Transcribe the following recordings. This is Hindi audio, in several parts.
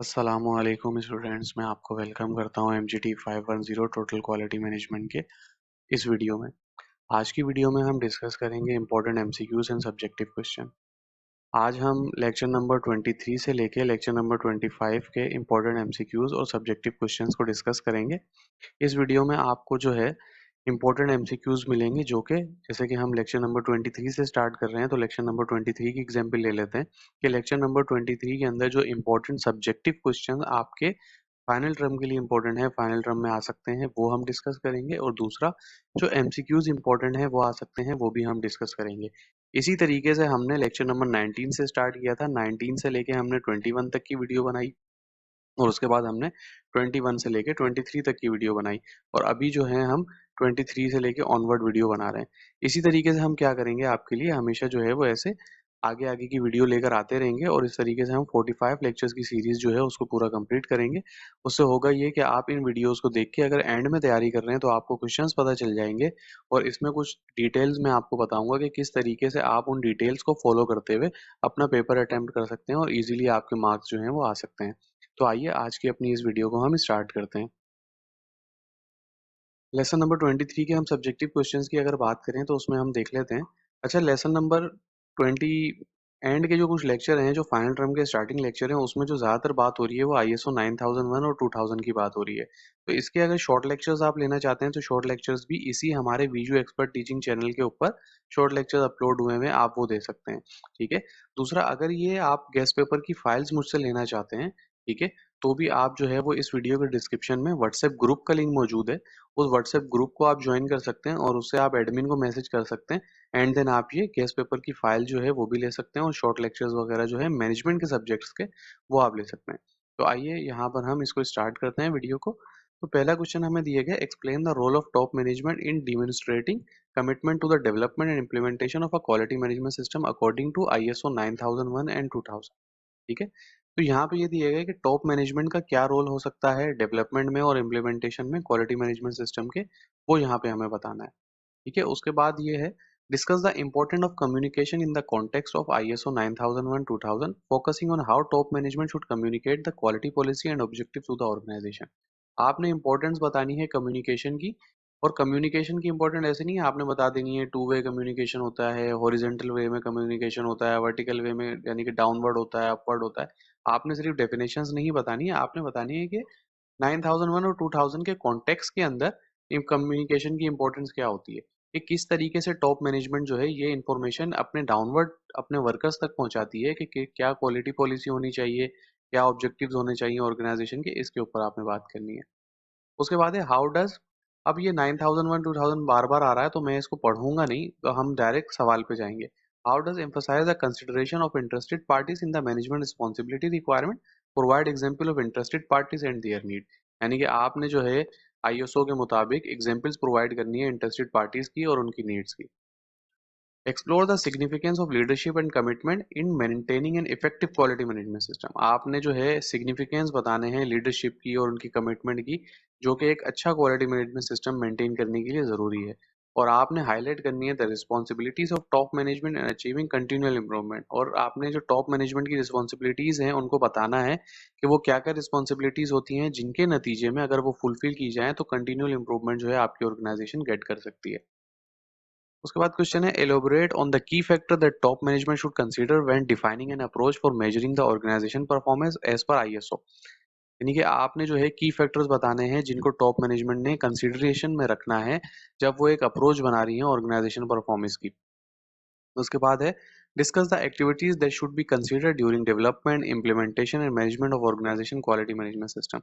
अस्सलामुअलैकुम स्टूडेंट्स, मैं आपको वेलकम करता हूं MGT 510 टोटल क्वालिटी मैनेजमेंट के इस वीडियो में। आज की वीडियो में हम डिस्कस करेंगे important MCQs and subjective question. आज हम लेक्चर नंबर 23 से लेके लेक्चर नंबर 25 के इंपॉर्टेंट MCQs और सब्जेक्टिव क्वेश्चंस को डिस्कस करेंगे। इस वीडियो में आपको जो है इंपॉर्टेंट MCQs मिलेंगे, जो कि जैसे कि हम लेक्चर नंबर 23 से स्टार्ट कर रहे हैं, तो लेक्चर नंबर 23 की एग्जाम्पल ले लेते हैं कि लेक्चर नंबर 23 के अंदर जो इंपॉर्टेंट सब्जेक्टिव क्वेश्चन आपके फाइनल टर्म के लिए इंपॉर्टेंट है, फाइनल टर्म में आ सकते हैं, वो हम डिस्कस करेंगे। और दूसरा जो MCQs इंपॉर्टेंट है वो आ सकते हैं, वो भी हम डिस्कस करेंगे। इसी तरीके से हमने लेक्चर नंबर 19 से स्टार्ट किया था। 19 से लेके हमने 21 तक की वीडियो बनाई और उसके बाद हमने 21 से लेके 23 तक की वीडियो बनाई और अभी जो है हम 23 से लेके ऑनवर्ड वीडियो बना रहे हैं। इसी तरीके से हम क्या करेंगे, आपके लिए हमेशा जो है वो ऐसे आगे आगे की वीडियो लेकर आते रहेंगे और इस तरीके से हम 45 लेक्चर्स की सीरीज जो है उसको पूरा कंप्लीट करेंगे। उससे होगा ये कि आप इन वीडियोस को देख के अगर एंड में तैयारी कर रहे हैं तो आपको क्वेश्चंस पता चल जाएंगे और इसमें कुछ डिटेल्स मैं आपको बताऊंगा कि किस तरीके से आप उन डिटेल्स को फॉलो करते हुए अपना पेपर अटेम्प्ट कर सकते हैं और इजीली आपके मार्क्स जो हैं वो आ सकते हैं। तो आइए आज की अपनी इस वीडियो को हम स्टार्ट करते हैं। लेसन नंबर 23 के हम सब्जेक्टिव क्वेश्चंस की अगर बात करें तो उसमें हम देख लेते हैं। अच्छा, लेसन नंबर 20 एंड के जो कुछ लेक्चर हैं, जो फाइनल टर्म के स्टार्टिंग लेक्चर हैं, उसमें जो ज़्यादातर बात हो रही है वो ISO 9001 और 2000 की बात हो रही है। तो इसके अगर शॉर्ट लेक्चर्स आप लेना चाहते हैं तो शॉर्ट लेक्चर्स भी इसी हमारे वीजू एक्सपर्ट टीचिंग चैनल के ऊपर शॉर्ट लेक्चर्स अपलोड हुए हैं, आप वो दे सकते हैं। ठीक है। दूसरा, अगर ये आप गेस्ट पेपर की फाइल्स मुझसे लेना चाहते हैं, ठीक है, तो भी आप जो है वो इस वीडियो के डिस्क्रिप्शन में व्हाट्सएप ग्रुप का लिंक मौजूद है। उस व्हाट्सएप ग्रुप को आप ज्वाइन कर सकते हैं और उससे आप एडमिन को मैसेज कर सकते हैं एंड देन आप ये गेस्ट पेपर की फाइल जो है वो भी ले सकते हैं और शॉर्ट लेक्चर्स वगैरह जो है मैनेजमेंट के सब्जेक्ट्स के वो आप ले सकते हैं। तो आइए यहाँ पर हम इसको स्टार्ट करते हैं वीडियो को। तो पहला क्वेश्चन हमें दिया गया, explain the role of top management in demonstrating commitment to the development and implementation of a quality management system according to ISO 9001 and 2000। ठीक है। तो यहाँ पे ये दिया गया है कि टॉप मैनेजमेंट का क्या रोल हो सकता है डेवलपमेंट में और इम्प्लीमेंटेशन में क्वालिटी मैनेजमेंट सिस्टम के, वो यहाँ पे हमें बताना है। ठीक है। उसके बाद ये है, discuss the important of communication in the context of ISO 9001 2000 focusing on how top management should communicate the quality policy and objective to the organisation. आपने इंपॉर्टेंस बतानी है कम्युनिकेशन की। और कम्युनिकेशन की इंपॉर्टेंट ऐसे नहीं है, आपने बता देनी है टू वे कम्युनिकेशन होता है, हॉरिजेंटल वे में कम्युनिकेशन होता है, वर्टिकल वे में यानी कि डाउनवर्ड होता है, अपवर्ड होता है। आपने सिर्फ डेफिनेशंस नहीं बतानी है, आपने बतानी है कि 9001 और 2000 के कॉन्टेक्स्ट के अंदर कम्युनिकेशन की इंपॉर्टेंस क्या होती है, कि किस तरीके से टॉप मैनेजमेंट जो है ये इंफॉर्मेशन अपने डाउनवर्ड अपने वर्कर्स तक पहुंचाती है कि क्या क्वालिटी पॉलिसी होनी चाहिए, क्या ऑब्जेक्टिव्स होने चाहिए ऑर्गेनाइजेशन के, इसके ऊपर आपने बात करनी है। उसके बाद है हाउ डज, अब ये 9001 2000 बार बार आ रहा है तो मैं इसको पढ़ूंगा नहीं, तो हम डायरेक्ट सवाल पे जाएंगे। How does emphasise the consideration of interested parties in the management responsibility requirement, provide example of interested parties and their need. यानी कि आपने जो है ISO के मुताबिक एग्जांपल्स प्रोवाइड करनी है इंटरेस्टेड पार्टीज की और उनकी नीड्स की। Explore the significance of leadership and commitment in maintaining an effective quality management system. आपने जो है सिग्निफिकेंस बताने हैं लीडरशिप की और उनकी कमिटमेंट की, जो कि एक अच्छा क्वालिटी मैनेजमेंट सिस्टम मेंटेन करने के लिए ज़रूरी है। और आपने हाईलाइट करनी है the responsibilities of top management and achieving continual improvement. और आपने जो टॉप मैनेजमेंट की रिस्पॉन्सिबिलिटीज़ हैं उनको बताना है कि वो क्या क्या रिस्पॉन्सिबिलिटीज़ होती हैं, जिनके नतीजे में अगर वो फुलफिल की जाए तो कंटिन्यूअल इंप्रूवमेंट जो है आपकी ऑर्गेनाइजेशन गेट कर सकती है। उसके बाद क्वेश्चन है, elaborate on the key factor that top management should consider when defining an approach for measuring the organisation performance as per ISO। यानी कि आपने जो है की फैक्टर्स बताने हैं जिनको टॉप मैनेजमेंट ने कंसीडरेशन में रखना है जब वो एक अप्रोच बना रही है ऑर्गेनाइजेशन परफॉर्मेंस की। उसके बाद है, discuss the activities that should be considered during development implementation and management of organisation quality management system.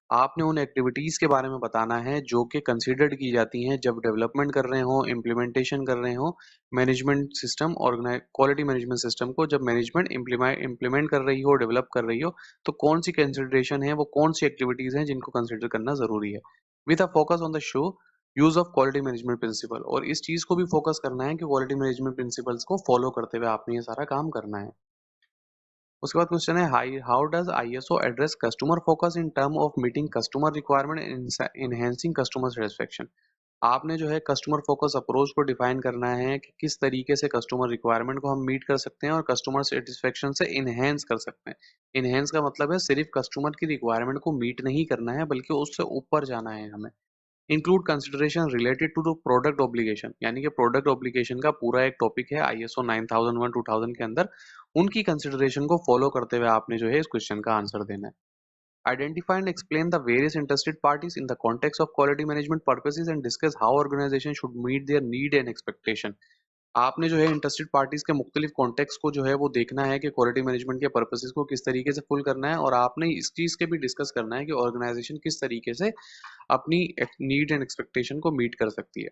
आपने उन एक्टिविटीज के बारे में बताना है जो कि कंसीडर्ड की जाती हैं जब डेवलपमेंट कर रहे हो, इम्प्लीमेंटेशन कर रहे हो मैनेजमेंट सिस्टम और क्वालिटी मैनेजमेंट सिस्टम को। जब मैनेजमेंट इम्प्लीमेंट कर रही हो, डेवलप कर रही हो, तो कौन सी कंसिडरेशन है, वो कौन सी एक्टिविटीज हैं जिनको कंसिडर करना जरूरी है। With a focus on the show use of quality management principle. और इस चीज को भी फोकस करना है कि क्वालिटी मैनेजमेंट प्रिंसिपल्स को फॉलो करते हुए आपने ये सारा काम करना है। उसके बाद क्वेश्चन है, how does ISO address customer focus in term of meeting customer requirement and enhancing customer satisfaction. आपने जो है कस्टमर फोकस अप्रोच को डिफाइन करना है कि किस तरीके से कस्टमर रिक्वायरमेंट को हम मीट कर सकते हैं और कस्टमर सेटिस्फेक्शन से इनहेंस कर सकते हैं। इनहेंस का मतलब है सिर्फ कस्टमर की रिक्वायरमेंट को मीट नहीं करना है बल्कि उससे ऊपर जाना है हमें। Include consideration related to the product obligation, यानी कि प्रोडक्ट ऑब्लिगेशन का पूरा एक टॉपिक है आईएसओ 9001 2000 के अंदर। उनकी कंसिडरेशन को फॉलो करते हुए आपने जो है इस क्वेश्चन का आंसर देना है। Identify and explain the various interested parties in the context of quality management purposes and discuss how organization should meet their need and expectation. आपने जो है इंटरेस्टेड पार्टीज के मुख्तलिफ कॉन्टेक्स्ट को जो है वो देखना है कि क्वालिटी मैनेजमेंट के पर्पसेस को किस तरीके से फुल करना है, और आपने इस चीज़ के भी डिस्कस करना है कि ऑर्गेनाइजेशन किस तरीके से अपनी नीड एंड एक्सपेक्टेशन को मीट कर सकती है।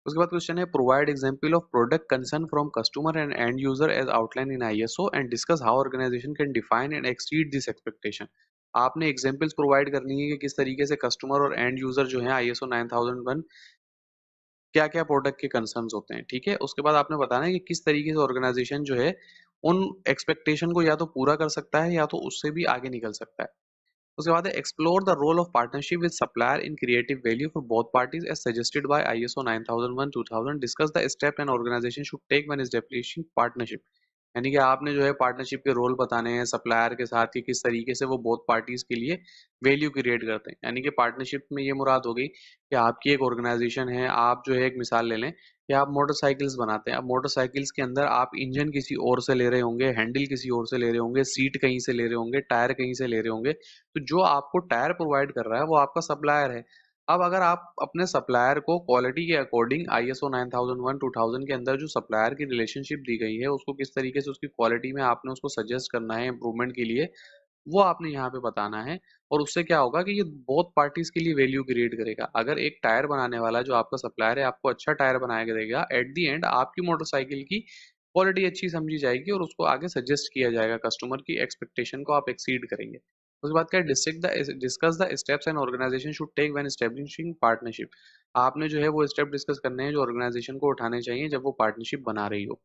उसके बाद क्वेश्चन है provide example of product concern from customer and end user as outline in ISO and discuss how organisation can define and exceed this expectation. आपने एग्जांपल्स प्रोवाइड करनी है कि किस तरीके से कस्टमर और एंड यूजर जो है आईएसओ 9001 क्या क्या प्रोडक्ट के कंसर्न्स होते हैं, ठीक है। उसके बाद आपने बताना है कि किस तरीके से ऑर्गेनाइजेशन जो है उन एक्सपेक्टेशन को या तो पूरा कर सकता है या तो उससे भी आगे निकल सकता है। उसके बाद है explore the role of partnership with supplier in creative value for both parties as suggested by ISO 9001 2000। Discuss the step an organisation should take when establishing partnership. यानी कि आपने जो है पार्टनरशिप के रोल बताने हैं सप्लायर के साथ कि किस तरीके से वो बोथ पार्टीज के लिए वैल्यू क्रिएट करते हैं। यानी कि पार्टनरशिप में ये मुराद हो गई कि आपकी एक ऑर्गेनाइजेशन है, आप जो है एक मिसाल ले लें कि आप मोटरसाइकिल्स बनाते हैं। अब मोटरसाइकिल्स के अंदर आप इंजन किसी और से ले रहे होंगे, हैंडल किसी और से ले रहे होंगे, सीट कहीं से ले रहे होंगे, टायर कहीं से ले रहे होंगे। तो जो आपको टायर प्रोवाइड कर रहा है वो आपका सप्लायर है। अब अगर आप अपने सप्लायर को क्वालिटी के अकॉर्डिंग आईएसओ 9001 2000 के अंदर जो सप्लायर की रिलेशनशिप दी गई है उसको किस तरीके से उसकी क्वालिटी में आपने उसको सजेस्ट करना है इम्प्रूवमेंट के लिए, वो आपने यहाँ पे बताना है। और उससे क्या होगा कि ये बहुत पार्टीज के लिए वैल्यू क्रिएट करेगा। अगर एक टायर बनाने वाला जो आपका सप्लायर है आपको अच्छा टायर बनाया देगा, एट द एंड आपकी मोटरसाइकिल की क्वालिटी अच्छी समझी जाएगी और उसको आगे सजेस्ट किया जाएगा, कस्टमर की एक्सपेक्टेशन को आप एक्सीड करेंगे। उसके बाद क्या discuss the steps and organisation should take when establishing partnership. आपने जो है वो स्टेप डिस्कस करने हैं जो ऑर्गेनाइजेशन को उठाने चाहिए जब वो पार्टनरशिप बना रही हो।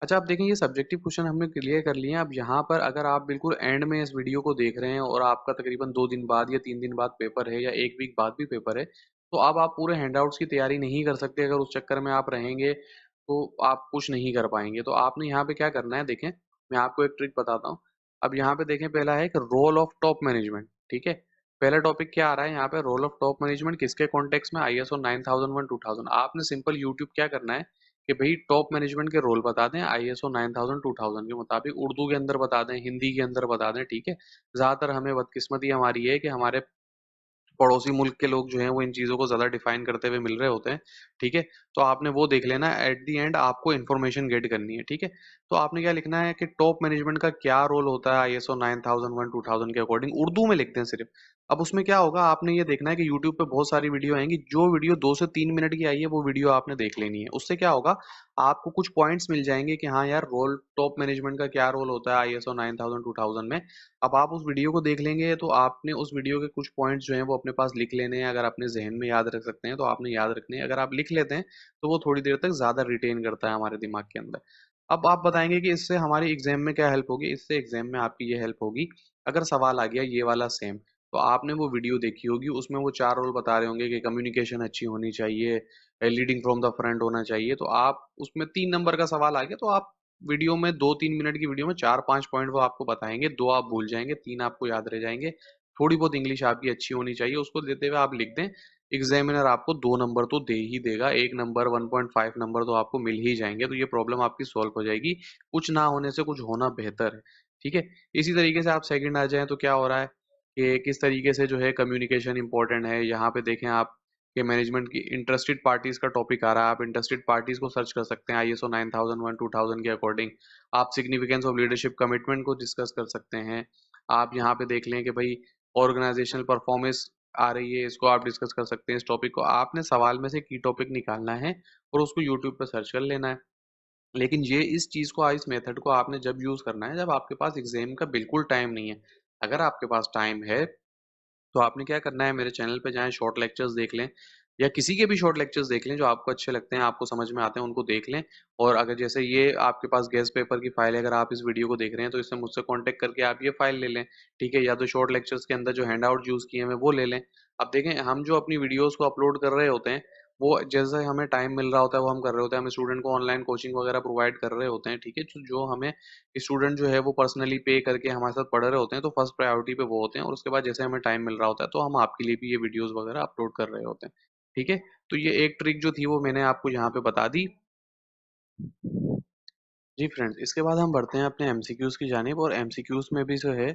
अच्छा, आप देखें ये सब्जेक्टिव क्वेश्चन हमने क्लियर कर लिए हैं। अब यहाँ पर अगर आप बिल्कुल एंड में इस वीडियो को देख रहे हैं और आपका तकरीबन 2 दिन बाद या 3 दिन बाद पेपर है या 1 वीक बाद भी पेपर है, तो अब आप पूरे हैंडआउट्स की तैयारी नहीं कर सकते। अगर उस चक्कर में आप रहेंगे, तो आप कुछ नहीं कर पाएँगे। तो आपने यहाँ पे क्या करना है देखें, मैं आपको एक ट्रिक बताता हूँ। अब यहाँ पे देखें पहला है कि रोल ऑफ टॉप मैनेजमेंट, ठीक है? पहला टॉपिक क्या आ रहा है यहाँ पे, रोल ऑफ टॉप मैनेजमेंट किसके कॉन्टेक्स्ट में, आईएसओ 9001 2000। आपने सिंपल यूट्यूब क्या करना है कि भाई टॉप मैनेजमेंट के रोल बता दें आईएसओ 9000 2000 के मुताबिक, उर्दू के अंदर बता दें, हिंदी के अंदर बता दें, ठीक है। ज्यादातर हमें बदकिस्मती हमारी है कि हमारे पड़ोसी मुल्क के लोग जो हैं वो इन चीज़ों को ज़्यादा डिफाइन करते हुए मिल रहे होते हैं, ठीक है। तो आपने वो देख लेना है, एट द एंड आपको इन्फॉर्मेशन गेट करनी है, ठीक है। तो आपने क्या लिखना है कि टॉप मैनेजमेंट का क्या रोल होता है आईएसओ 9001 2000 के अकॉर्डिंग, उर्दू में लिखते हैं सिर्फ। अब उसमें क्या होगा, आपने ये देखना है कि यूट्यूब पे बहुत सारी वीडियो आएंगी, जो वीडियो 2 से 3 मिनट की आई है वो वीडियो आपने देख लेनी है। उससे क्या होगा, आपको कुछ पॉइंट्स मिल जाएंगे कि हाँ यार रोल टॉप मैनेजमेंट का क्या रोल होता है आईएसओ 9000 2000 में। अब आप उस वीडियो को देख लेंगे तो आपने उस वीडियो के कुछ पॉइंट्स जो हैं वो अपने पास लिख लेने हैं। अगर अपने जहन में याद रख सकते हैं तो आपने याद रखने हैं, अगर आप लिख लेते हैं तो वो थोड़ी देर तक ज़्यादा रिटेन करता है हमारे दिमाग के अंदर। अब आप बताएंगे कि इससे हमारी एग्जाम में क्या हेल्प होगी। इससे एग्जाम में आपकी ये हेल्प होगी, अगर सवाल आ गया ये वाला सेम, तो आपने वो वीडियो देखी होगी, उसमें वो 4 रोल बता रहे होंगे कि कम्युनिकेशन अच्छी होनी चाहिए, लीडिंग फ्रॉम द फ्रंट होना चाहिए। तो आप उसमें 3 नंबर का सवाल आ गया तो आप वीडियो में 2-3 मिनट की वीडियो में 4-5 पॉइंट वो आपको बताएँगे, 2 आप भूल जाएँगे, 3 आपको याद रह जाएँगे। थोड़ी बहुत इंग्लिश आपकी अच्छी होनी चाहिए, उसको देते हुए आप लिख दें। एग्ज़ामिनर आपको 2 नंबर तो दे ही देगा, 1 नंबर 1.5 नंबर तो आपको मिल ही जाएँगे, तो ये प्रॉब्लम आपकी सॉल्व हो जाएगी। कुछ ना होने से कुछ होना बेहतर है, ठीक है? इसी तरीके से आप सेकंड आ जाएँ तो क्या हो रहा है कि किस तरीके से जो है कम्युनिकेशन इम्पोर्टेंट है। यहाँ पे देखें आप कि मैनेजमेंट की इंटरेस्टेड पार्टीज का टॉपिक आ रहा है, आप इंटरेस्टेड पार्टीज को सर्च कर सकते हैं आईएसओ 9001 2000 के अकॉर्डिंग। आप सिग्निफिकेंस ऑफ लीडरशिप कमिटमेंट को डिस्कस कर सकते हैं। आप यहाँ पे देख लें कि भाई ऑर्गेनाइजेशनल परफॉर्मेंस आ रही है, इसको आप डिस्कस कर सकते हैं। इस टॉपिक को आपने सवाल में से की टॉपिक निकालना है और उसको यूट्यूब पर सर्च कर लेना है। लेकिन ये इस चीज़ को इस मेथड को आपने जब यूज़ करना है जब आपके पास एग्जाम का बिल्कुल टाइम नहीं है। अगर आपके पास टाइम है तो आपने क्या करना है, मेरे चैनल पे जाएँ, शॉर्ट लेक्चर्स देख लें या किसी के भी शॉर्ट लेक्चर्स देख लें जो आपको अच्छे लगते हैं, आपको समझ में आते हैं, उनको देख लें। और अगर जैसे ये आपके पास गेस्ट पेपर की फाइल है, अगर आप इस वीडियो को देख रहे हैं तो इससे मुझसे कॉन्टैक्ट करके आप ये फाइल ले लें, ठीक है? या तो शॉर्ट लेक्चर्स के अंदर जो हैंडआउट यूज़ किए हैं वो ले लें। अब देखें हम जो अपनी वीडियोज़ को अपलोड कर रहे होते हैं वो जैसे हमें टाइम मिल रहा होता है वो हम कर रहे होते हैं, हम स्टूडेंट को ऑनलाइन कोचिंग वगैरह प्रोवाइड कर रहे होते हैं, ठीक है। जो हमें स्टूडेंट जो है वो पर्सनली पे करके हमारे साथ पढ़ रहे होते हैं, तो फर्स्ट प्रायोरिटी पे वो होते हैं, और उसके बाद जैसे हमें टाइम मिल रहा होता है तो हम आपके लिए भी ये वीडियोस वगैरह अपलोड कर रहे होते हैं, ठीक है। तो ये एक ट्रिक जो थी वो मैंने आपको यहाँ पे बता दी। जी फ्रेंड्स, इसके बाद हम बढ़ते हैं अपने एमसीक्यूज की जानिब, और एमसीक्यूज में भी जो है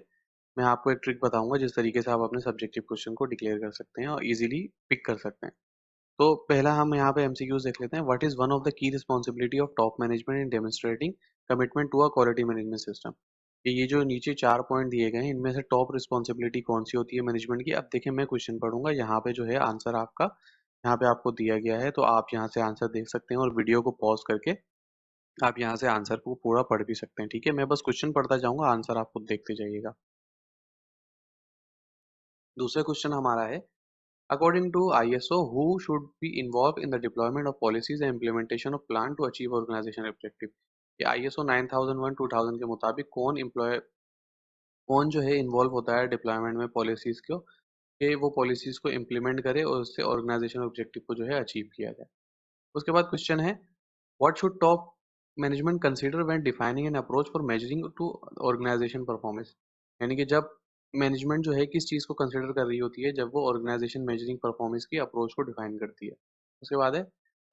मैं आपको एक ट्रिक बताऊंगा जिस तरीके से आप अपने सब्जेक्टिव क्वेश्चन को डिक्लेयर कर सकते हैं और इजीली पिक कर सकते हैं। तो पहला हम यहाँ पे एमसीक्यूज देख लेते हैं। What is one of the key responsibility of top management in demonstrating commitment to a quality management system. ये जो नीचे 4 पॉइंट दिए गए हैं, इनमें से टॉप रिस्पॉन्सिबिलिटी कौन सी होती है मैनेजमेंट की। अब देखिए, मैं क्वेश्चन पढ़ूंगा, यहाँ पे जो है आंसर आपका यहाँ पे आपको दिया गया है, तो आप यहाँ से आंसर देख सकते हैं, और वीडियो को पॉज करके आप यहाँ से आंसर को पूरा पढ़ भी सकते हैं, ठीक है। मैं बस क्वेश्चन पढ़ता जाऊंगा, आंसर आप खुद देखते जाइएगा। दूसरा क्वेश्चन हमारा है, according to ISO, who should be involved in the deployment of policies and implementation of plan to achieve organization objective। ये ISO 9001 2000 के मुताबिक कौन जो है इन्वॉल्व होता है डिप्लॉयमेंट में पॉलिसीज को, कि वो पॉलिसीज को इम्प्लीमेंट करे और उससे ऑर्गेनाइजेशन ऑब्जेक्टिव को जो है अचीव किया जाए। उसके बाद क्वेश्चन है, what should top management consider when defining an approach for measuring to organisation performance. यानी कि जब मैनेजमेंट जो है किस चीज़ को कंसीडर कर रही होती है जब वो ऑर्गेनाइजेशन मेजरिंग परफॉर्मेंस की अप्रोच को डिफाइन करती है। उसके बाद है,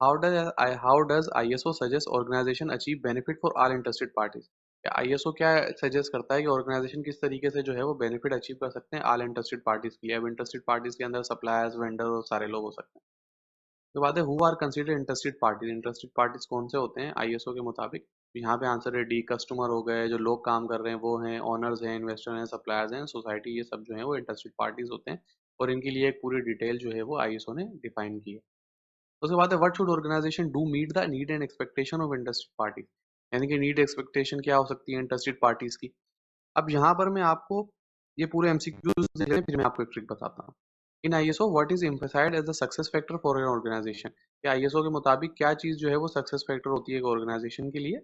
how does ISO suggest organisation achieve benefit for all interested parties. ISO क्या सजेस्ट करता है कि ऑर्गेनाइजेशन किस तरीके से जो है वो बेनिफिट अचीव कर सकते हैं ऑल इंटरेस्टेड पार्टीज के लिए। अब इंटरेस्टेड पार्टीज के अंदर सप्लायर्स, वेंडर और सारे लोग हो सकते हैं। तो बात है, who are consider interested parties. Interested parties कौन से होते हैं आईएसओ के मुताबिक। यहाँ पे आंसर है डी, कस्टमर हो गए, जो लोग काम कर रहे हैं वो हैं, ओनर्स हैं, इन्वेस्टर हैं, सप्लायर्स हैं, सोसाइटी, ये सब जो है वो इंटरेस्टेड पार्टीज होते हैं, और इनके लिए एक पूरी डिटेल जो है वो आईएसओ ने डिफाइन की है। उसके बाद है, what should organisation do meet the need and expectation of interested parties. यानी कि नीड एक्सपेक्टेशन क्या हो सकती है इंटरेस्टेड पार्टीज की। अब यहाँ पर मैं आपको ये पूरे एमसीक्यूज दे रहे हैं, फिर मैं आपको एक ट्रिक बताता हूँ। In ISO what is emphasised as the success factor for an organisation. या आईएसओ के मुताबिक क्या चीज जो है वो सक्सेस फैक्टर होती है एक ऑर्गेनाइजेशन के लिए।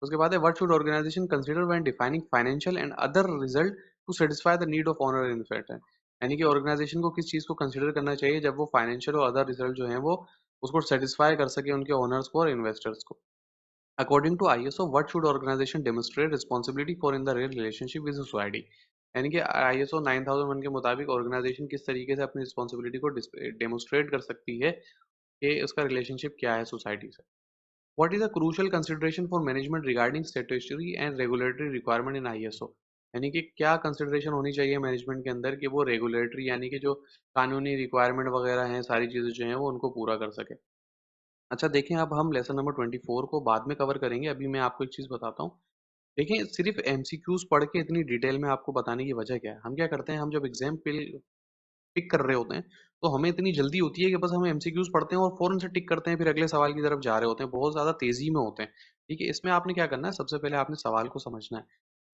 उसके बाद है, what should organisation consider when defining financial and other result to satisfy the need of owner and investor. यानी कि ऑर्गेनाइजेशन को किस चीज को कंसीडर करना चाहिए जब वो फाइनेंशियल और अदर रिजल्ट जो है वो उसको सेटिस्फाई कर सके उनके ओनर्स को और इन्वेस्टर्स को। According to ISO, what should organization demonstrate responsibility for in the real relationship with society। यानी कि ISO 9001 के मुताबिक ऑर्गेनाइजेशन किस तरीके से अपनी रिस्पॉन्सिबिलिटी को डेमोस्ट्रेट कर सकती है कि उसका रिलेशनशिप क्या है सोसाइटी से। What is a crucial consideration for management regarding statutory and regulatory requirement in ISO. यानी कि क्या कंसिडरेशन होनी चाहिए मैनेजमेंट के अंदर कि वो रेगुलेटरी यानी कि जो कानूनी रिक्वायरमेंट वगैरह हैं सारी चीज़ें जो हैं वो उनको पूरा कर सके। अच्छा देखें, अब हम लेसन नंबर 24 को बाद में कवर करेंगे, अभी मैं आपको एक चीज़ बताता हूँ। देखिए, सिर्फ एमसीक्यूज पढ़ के इतनी डिटेल में आपको बताने की वजह क्या है। हम क्या करते हैं, हम जब एग्जाम पिक कर रहे होते हैं तो हमें इतनी जल्दी होती है कि बस हम एमसीक्यूज पढ़ते हैं और फौरन से टिक करते हैं, फिर अगले सवाल की तरफ जा रहे होते हैं, बहुत ज़्यादा तेजी में होते हैं। ठीक है, इसमें आपने क्या करना है, सबसे पहले आपने सवाल को समझना है।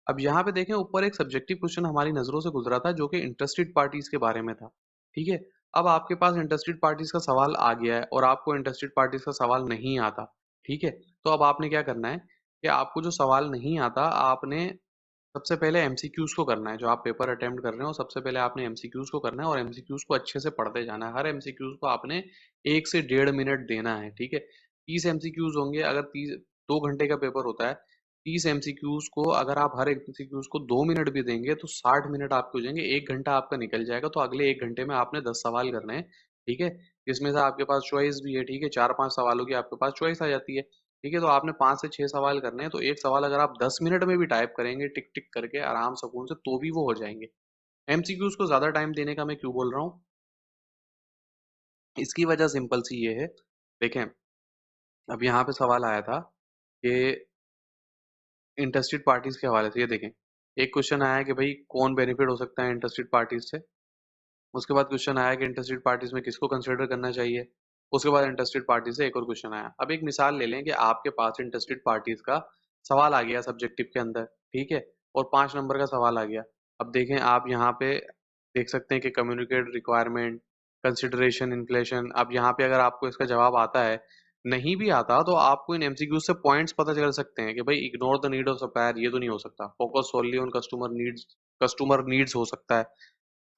अब यहाँ पे देखें, ऊपर एक सब्जेक्टिव क्वेश्चन हमारी नज़रों से गुजरा था जो कि इंटरेस्टेड पार्टीज के बारे में था। ठीक है, अब आपके पास इंटरेस्टेड पार्टीज का सवाल आ गया है और आपको इंटरेस्टेड पार्टीज का सवाल नहीं आता। ठीक है, तो अब आपने क्या करना है कि आपको जो सवाल नहीं आता आपने सबसे पहले एमसीक्यूज को करना है। जो आप पेपर अटेम्प्ट कर रहे हो सबसे पहले आपने एमसीक्यूज को करना है, और एमसीक्यूज को अच्छे से पढ़ते जाना है। हर एमसीक्यूज को आपने 1 से 1.5 मिनट देना है। ठीक है, 30 एमसीक्यूज होंगे, अगर 2 घंटे का पेपर होता है, 30 एमसीक्यूज को अगर आप हर एमसीक्यूज को 2 मिनट भी देंगे तो 60 मिनट आपके हो जाएंगे, 1 घंटा आपका निकल जाएगा। तो अगले 1 घंटे में आपने 10 सवाल करने हैं। ठीक है, जिसमें से आपके पास चॉइस भी है। ठीक है, 4-5 सवालों की आपके पास चॉइस आ जाती है। ठीक है, तो आपने 5 से 6 सवाल करने हैं, तो एक सवाल अगर आप 10 मिनट में भी टाइप करेंगे टिक टिक करके आराम सुकून से, तो भी वो हो जाएंगे। एमसीक्यूज को ज्यादा टाइम देने का मैं क्यों बोल रहा हूँ, इसकी वजह सिंपल सी ये है। देखें, अब यहाँ पे सवाल आया था कि इंटरेस्टेड पार्टीज के हवाले से। ये देखें, एक क्वेश्चन आया कि भाई कौन बेनिफिट हो सकता है इंटरेस्टेड पार्टीज से। उसके बाद क्वेश्चन आया कि इंटरेस्टेड पार्टीज में किसको कंसिडर करना चाहिए। उसके बाद इंटरेस्टेड पार्टी से एक और क्वेश्चन आया। अब एक मिसाल ले लें कि आपके पास इंटरेस्टेड पार्टीज का सवाल आ गया सब्जेक्टिव के अंदर, ठीक है, और 5 नंबर का सवाल आ गया। अब देखें, आप यहाँ पे देख सकते हैं कि कम्युनिकेट रिक्वायरमेंट, कंसिडरेशन, इन्फ्लेशन। अब यहाँ पे अगर आपको इसका जवाब आता है, नहीं भी आता तो आपको इन एमसीक्यू से पॉइंट्स पता चल सकते हैं कि भाई ignore the need of supplier, ये तो नहीं हो सकता। फोकस सोनली ऑन कस्टमर नीड्स हो सकता है।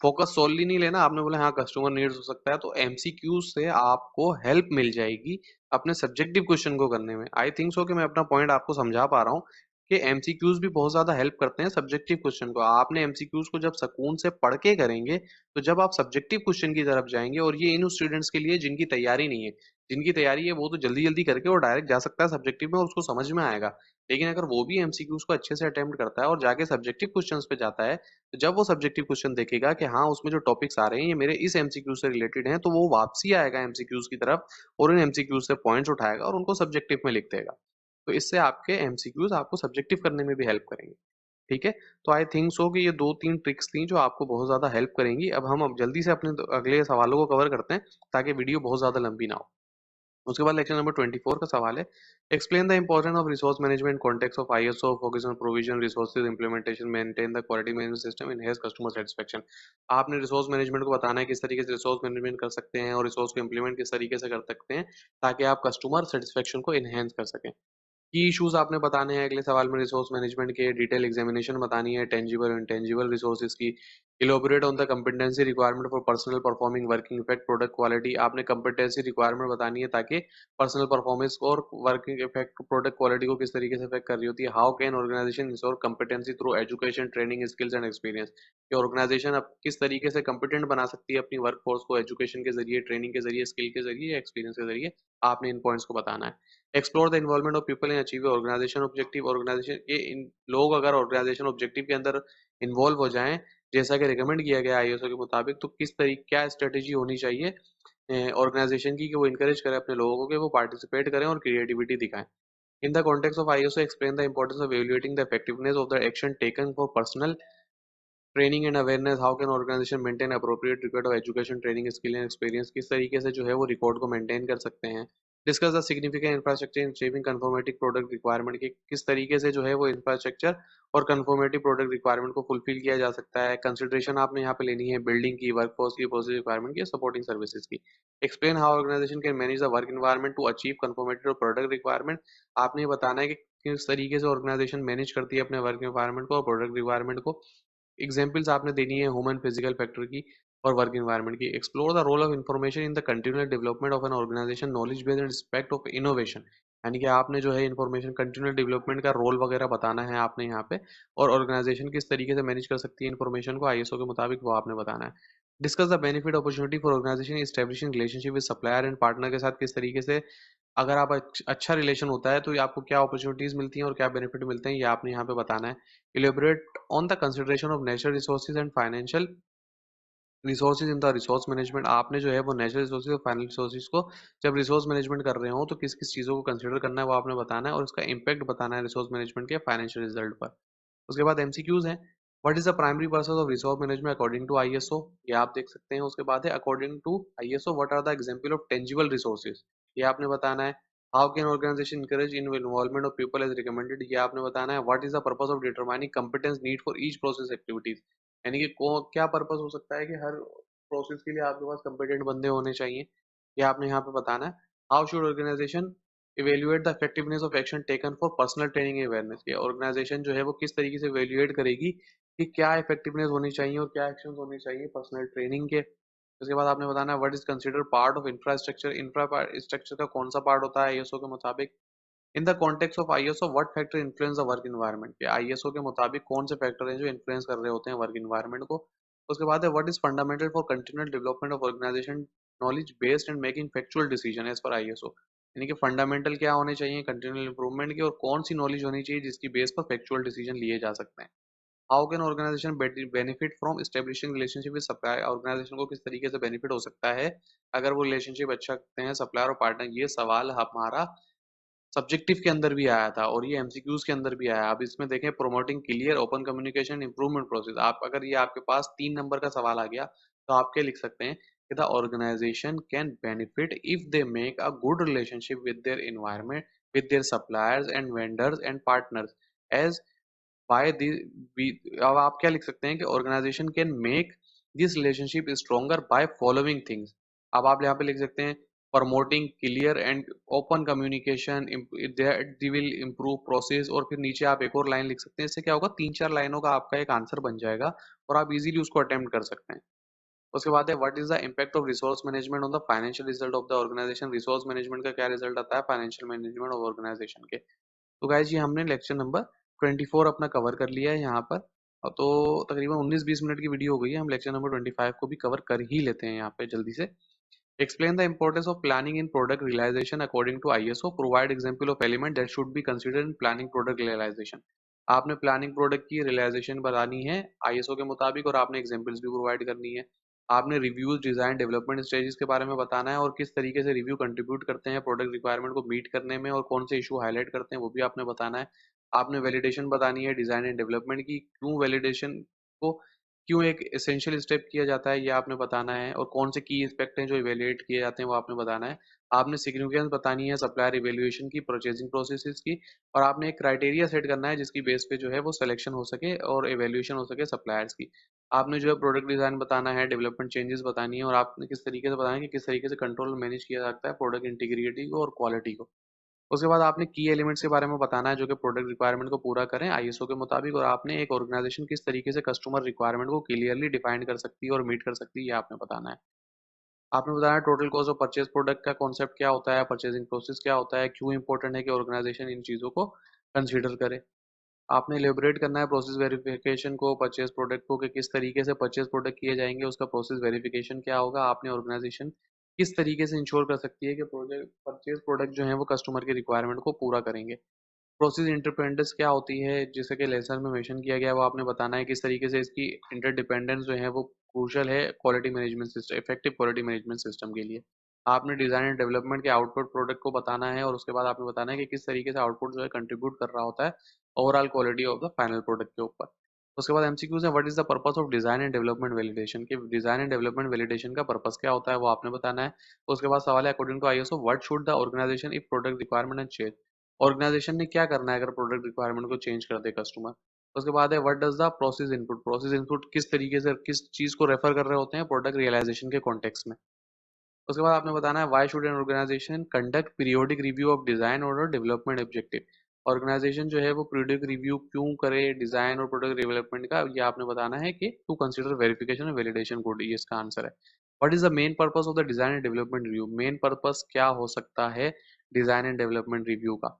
फोकस सोलली नहीं लेना, आपने बोला हाँ कस्टमर नीड्स हो सकता है, तो एमसीक्यूज से आपको हेल्प मिल जाएगी अपने सब्जेक्टिव क्वेश्चन को करने में। आई थिंक सो कि मैं अपना पॉइंट आपको समझा पा रहा हूँ कि एमसीक्यूज भी बहुत ज्यादा हेल्प करते हैं सब्जेक्टिव क्वेश्चन को। आपने एमसीक्यूज को जब सुकून से पढ़ के करेंगे, तो जब आप सब्जेक्टिव क्वेश्चन की तरफ जाएंगे, और ये इन स्टूडेंट्स के लिए जिनकी तैयारी नहीं है, जिनकी तैयारी है वो तो जल्दी जल्दी करके और डायरेक्ट जा सकता है सब्जेक्टिव में और उसको समझ में आएगा। लेकिन अगर वो भी एमसीक्यूज को अच्छे से अटेम्प्ट करता है और जाके सब्जेक्टिव क्वेश्चंस पे जाता है, तो जब वो सब्जेक्टिव क्वेश्चन देखेगा कि हाँ उसमें जो टॉपिक्स आ रहे हैं ये मेरे इस एमसीक्यू से रिलेटेड हैं, तो वो वापसी आएगा एमसीक्यूज की तरफ और इन एमसीक्यूज से पॉइंट्स उठाएगा और उनको सब्जेक्टिव में लिख देगा। तो इससे आपके एमसीक्यूज आपको सब्जेक्टिव करने में भी हेल्प करेंगे। ठीक है। तो आई थिंक सो कि ये दो तीन ट्रिक्स थी जो आपको बहुत ज्यादा हेल्प करेंगी। अब जल्दी से अपने अगले सवालों को कवर करते हैं ताकि वीडियो बहुत ज्यादा लंबी ना हो। उसके बाद लेक्चर नंबर 24 का सवाल है, explain the importance of resource management context of ISO, focus on provision resources implementation, maintain the quality management system, enhance customer satisfaction. आपने रिसोर्स मैनेजमेंट को बताना है किस तरीके से रिसोर्स मैनेजमेंट कर सकते हैं और रिसोर्स को इंप्लीमेंट किस तरीके से कर सकते हैं ताकि आप कस्टमर सेटिस्फेक्शन को एनहेंस कर सकें। की इश्यूज आपने बताने हैं अगले सवाल में रिसोर्स मैनेजमेंट के, डिटेल एग्जामिनेशन बतानी है टेंजिबल और इंटेंजिबल रिसोर्सेज की, elaborate on the competency requirement for personal performing working effect product quality. आपने कंपिटेंसी रिक्वायरमेंट बतानी है ताकि पर्सनल परफॉर्मेंस और वर्किंग इफेक्ट प्रोडक्ट क्वालिटी को किस तरीके से इफेक्ट कर रही होती है। How can organisation ensure competency through education training skills and experience, कि ऑर्गेनाइजेशन अब किस तरीके से कंपिटेंट बना सकती है अपनी वर्कफोर्स को एजुकेशन के जरिए, ट्रेनिंग के जरिए, स्किल के जरिए, एक्सपीरियंस के जरिए। आपने इन पॉइंट्स को बताना है। Explore the involvement of people in achieve organisation objective, organisation के इन लोग अगर ऑर्गेनाइजेशन ऑब्जेक्टिव के अंदर इन्वॉल्व हो जाएं जैसा कि रिकमेंड किया गया आईएसओ के मुताबिक, तो किस तरीके क्या स्ट्रेटेजी होनी चाहिए ऑर्गेनाइजेशन की कि वो इनकरेज करें अपने लोगों को कि वो पार्टिसिपेट करें और क्रिएटिविटी दिखाएं। In the context of ISO explain the importance of evaluating the effectiveness of the action taken for personal training and awareness. How can organisation maintain appropriate record of education training skill and experience, किस तरीके से जो है वो रिकॉर्ड को मेंटेन कर सकते हैं। Discuss the significant infrastructure in shaping confirmative product requirement, की किस तरीके से जो है वो इंफ्रास्ट्रक्चर और कंफर्मेटिव प्रोडक्ट रिक्वायरमेंट को फुलफिल किया जा सकता है। कंसिडरेशन आपने यहाँ पे लेनी है बिल्डिंग की, वर्कफोर्स की, प्रोसेस रिक्वायरमेंट की, सपोर्टिंग सर्विसेज की। Explain how organisation can manage the work environment to achieve conformative product requirement. आपने ये बताना है कि किस तरीके से ऑर्गेनाइजेशन मैनेज करती है अपने वर्क एनवायरनमेंट को और प्रोडक्ट रिक्वायरमेंट को। एग्जाम्पल्स आपने देनी है ह्यूमन फिजिकल फैक्टर की और वर्क एनवायरनमेंट की। Explore the role of information in the continual development of an organisation, knowledge based and respect of innovation. यानी कि आपने जो है इंफॉर्मेशन कंटिन्यूअल डेवलपमेंट का रोल वगैरह बताना है आपने यहाँ पे, और ऑर्गेनाइजेशन किस तरीके से मैनेज कर सकती है इंफॉर्मेशन को आईएसओ के मुताबिक वो आपने बताना है। Discuss the benefit opportunity for organisation establishing relationship with supplier and partner, के साथ किस तरीके से अगर आप अच्छा रिलेशन होता है तो ये आपको क्या अपॉर्चुनिटीज मिलती हैं और क्या बेनिफिट मिलते हैं, ये आपने यहाँ पे बताना है। Elaborate on the consideration of natural resources and financial resources in the resource management. आपने जो है वो नेचुरल रिसोर्सेज और फाइनल रिसोर्सेज को जब रिसोर्स मैनेजमेंट कर रहे हो तो किस किस चीज़ों को कंसिडर करना है वो आपने बताना है और उसका इम्पैक्ट बताना है रिसोर्स मैनेजमेंट के फाइनेंशियल रिजल्ट पर। उसके बाद एमसीक्यूज हैं। What is the primary purpose of resource management according to ISO, ये आप देख सकते हैं। उसके बाद है according to ISO what are the example of tangible resources, ये आपने बताना है। How can organisation encourage in involvement of people as recommended, ये आपने बताना है। What is the purpose of determining competence need for each process activities, यानी कि क्या पर्पस हो सकता है कि हर प्रोसेस के लिए आपके पास कंपिटेंट बंदे होने चाहिए, ये आपने यहाँ पे बताना है। How should organisation evaluate the effectiveness of action taken for personal training awareness, ये ऑर्गेनाइजेशन जो है वो किस तरीके से इवेल्युएट करेगी कि क्या इफेक्टिवनेस होनी चाहिए और क्या एक्शंस होने चाहिए पर्सनल ट्रेनिंग के। उसके बाद आपने बताना है what is considered part of infrastructure, infrastructure का कौन सा पार्ट होता है आईएसओ के मुताबिक। इन the context of ISO what factor influence the work environment, के आईएसओ के मुताबिक कौन से फैक्टर हैं जो इन्फ्लुएंस कर रहे होते हैं वर्क एनवायरनमेंट को। उसके बाद है what is fundamental for continual development of organisation, knowledge based and making factual decision as per ISO, यानी कि फंडामेंटल क्या होने चाहिए कंटिन्यूअल इंप्रूवमेंट के और कौन सी नॉलेज होनी चाहिए जिसकी बेस पर फैक्चुअल डिसीजन लिए जा सकते हैं। How can organisation benefit from establishing relationship with supplier, organisation को किस तरीके से बेनिफिट हो सकता है अगर वो रिलेशनशिप अच्छा करते हैं सप्लायर और पार्टनर। ये सवाल हमारा सब्जेक्टिव के अंदर भी आया था और ये एमसीक्यूज के अंदर भी आया। अब इसमें देखें promoting clear open communication improvement process, आप अगर ये आपके पास 3 नंबर का सवाल आ गया तो आप क्या लिख सकते हैं कि the organisation can benefit if they make a good relationship with their environment, with their suppliers and vendors and partners as by the. अब आप क्या लिख सकते हैं कि organisation can make this relationship stronger by following things. अब आप यहाँ पे लिख सकते हैं promoting clear and open communication, that will improve process. और फिर नीचे आप एक और लाइन लिख सकते हैं। इससे क्या होगा, 3-4 लाइनों का आपका एक आंसर बन जाएगा और आप इजीली उसको अटेम्प्ट कर सकते हैं। उसके बाद है what is the impact of resource management on the financial result of the organization. Resource management का क्या रिजल्ट आता है फाइनेंशियल मैनेजमेंट ऑफ ऑर्गेनाइजेशन के। तो गाइज ये हमने लेक्चर नंबर 24 अपना कवर कर लिया है यहाँ पर। तो तकरीबन 19-20 मिनट की वीडियो हो गई है। हम लेक्चर नंबर 25 को भी कवर कर ही लेते हैं यहाँ पे जल्दी से। Explain the importance of planning in product realization according to ISO. Provide example of element that should be considered in planning product realization. आपने प्लानिंग प्रोडक्ट की रियलाइजेशन बतानी है आईएसओ के मुताबिक और आपने एग्जांपल्स भी प्रोवाइड करनी है। आपने रिव्यूज, डिजाइन, डेवलपमेंट स्टेजेस के बारे में बताना है और किस तरीके से रिव्यू कंट्रीब्यूट करते हैं प्रोडक्ट रिक्वायरमेंट को मीट करने में और कौन से इशू हाईलाइट करते हैं वो भी आपने बताना है। आपने वैलिडेशन बतानी है डिजाइन एंड डेवलपमेंट की, क्यों वैलिडेशन को क्यों एक एसेंशियल स्टेप किया जाता है ये आपने बताना है और कौन से की एस्पेक्ट हैं जो इवेल्युएट किए जाते हैं वो आपने बताना है। आपने सिग्निफिकेंस बतानी है सप्लायर इवेल्युएशन की, परचेजिंग प्रोसेसेस की, और आपने एक क्राइटेरिया सेट करना है जिसकी बेस पे जो है वो सिलेक्शन हो सके और इवेल्युएशन हो सके सप्लायर्स की। आपने जो है प्रोडक्ट डिजाइन बताना है, डेवलपमेंट चेंजेस बतानी है और आपने किस तरीके से बताना है कि किस तरीके से कंट्रोल मैनेज किया जाता है प्रोडक्ट इंटीग्रिटी को और क्वालिटी को। उसके बाद आपने की एलिमेंट्स के बारे में बताना है जो कि प्रोडक्ट रिक्वायरमेंट को पूरा करें आईएसओ के मुताबिक, और आपने एक ऑर्गेनाइजेशन किस तरीके से कस्टमर रिक्वायरमेंट को क्लियरली डिफाइन कर सकती है और मीट कर सकती है ये आपने बताना है। आपने बताया total cost of purchase product का कॉन्सेप्ट क्या होता है, परचेजिंग प्रोसेस क्या होता है, क्यों इंपॉर्टेंट है कि ऑर्गेनाइजेशन इन चीज़ों को कंसिडर करे। आपने एलिबरेट करना है प्रोसेस वेरिफिकेशन को, परचेज प्रोडक्ट को, कि किस तरीके से परचेज प्रोडक्ट किए जाएंगे, उसका प्रोसेस वेरिफिकेशन क्या होगा। आपने ऑर्गेनाइजेशन किस तरीके से इंश्योर कर सकती है कि प्रोजेक्ट परचेज प्रोडक्ट जो है वो कस्टमर के रिक्वायरमेंट को पूरा करेंगे। प्रोसेस इंटरडिपेंडेंस क्या होती है जैसे कि लेसन में मेंशन किया गया है वो आपने बताना है किस तरीके से इसकी इंटरडिपेंडेंस जो है वो क्रूशल है quality management system, effective quality management system के लिए। आपने डिजाइन एंड डेवलपमेंट के आउटपुट प्रोडक्ट को बताना है और उसके बाद आपने बताना है कि किस तरीके से आउटपुट जो है कंट्रीब्यूट कर रहा होता है overall quality of the final product के ऊपर। उसके बाद एमसीक्यूज है what is the purpose of design and development validation, के डिजाइन एंड डेवलपमेंट वैलिडेशन का पर्पस क्या होता है वो आपने बताना है। उसके बाद सवाल है according to ISO what should the organization if product requirement and change. Organization ने क्या करना है अगर प्रोडक्ट रिक्वायरमेंट को चेंज कर दे कस्टमर। उसके बाद है what does the process input, process input किस तरीके से किस चीज को रेफर कर रहे होते हैं प्रोडक्ट रियलाइजेशन के कॉन्टेक्स्ट में। उसके बाद आपने बताना है why should an organization conduct periodic review of design और डेवलपमेंट ऑब्जेक्टिव। ऑर्गेनाइजेशन जो है वो पीरियोडिक रिव्यू क्यों करे डिजाइन और प्रोडक्ट डेवलपमेंट का, ये आपने बताना है कि टू कंसीडर वेरिफिकेशन और वैलिडेशन गुड, ये इसका आंसर है। What is the main purpose of the design and development review, main purpose क्या हो सकता है डिजाइन एंड डेवलपमेंट रिव्यू का।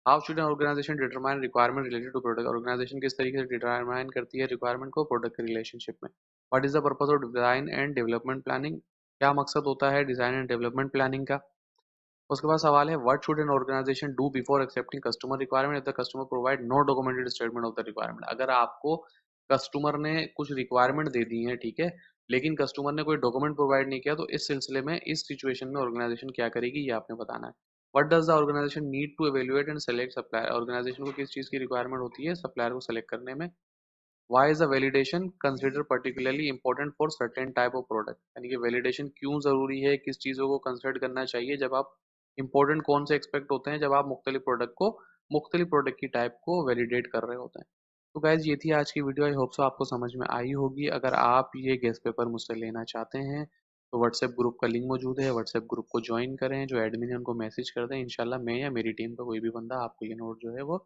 How should an organization determine requirement related to product, organization किस तरीके से डिटरमाइन करती है रिक्वायरमेंट को प्रोडक्ट के रिलेशनशिप में। What is the purpose of design and development planning, क्या मकसद होता है डिजाइन एंड डेवलपमेंट प्लानिंग का। उसके बाद सवाल है what should an organization do before accepting customer requirement if the customer provide no documented statement of the requirement. अगर आपको कस्टमर ने कुछ रिक्वायरमेंट दे दी है, ठीक है, लेकिन कस्टमर ने कोई डॉक्यूमेंट प्रोवाइड नहीं किया, तो इस सिलसिले में इस सिचुएशन में ऑर्गेनाइजेशन क्या करेगी ये आपने बताना है। What does the organization need to evaluate and select supplier, organisation को किस चीज की रिक्वायरमेंट होती है सप्लायर को सेलेक्ट करने में। Why is the validation considered particularly important for certain type of product, यानी कि वैलिडेशन क्यों जरूरी है, किस चीजों को कंसिडर करना चाहिए जब आप इंपॉर्टेंट कौन से एक्सपेक्ट होते हैं जब आप मुख्तलिफ प्रोडक्ट की टाइप को वैलिडेट कर रहे होते हैं। तो गाइज ये थी आज की वीडियो, आई होप सो आपको समझ में आई होगी। अगर आप ये गेस्ट पेपर मुझसे लेना चाहते हैं तो व्हाट्सएप ग्रुप का लिंक मौजूद है, व्हाट्सएप ग्रुप को ज्वाइन करें, जो एडमिन है उनको मैसेज कर दें, इंशाल्लाह मैं या मेरी टीम का कोई भी बंदा आपको ये नोट जो है वो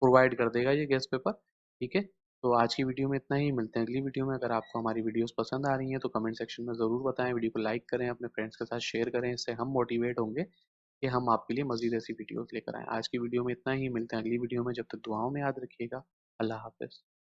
प्रोवाइड कर देगा ये गेस्ट पेपर। ठीक है, तो आज की वीडियो में इतना ही, मिलते हैं अगली वीडियो में। अगर आपको हमारी वीडियोस पसंद आ रही हैं तो कमेंट सेक्शन में ज़रूर बताएं, वीडियो को लाइक करें, अपने फ्रेंड्स के साथ शेयर करें, इससे हम मोटिवेट होंगे कि हम आपके लिए मज़ीद ऐसी वीडियोस लेकर आएँ। आज की वीडियो में इतना ही, मिलते हैं अगली वीडियो में, जब तक दुआओं में याद रखिएगा। अल्लाह हाफ़िज़।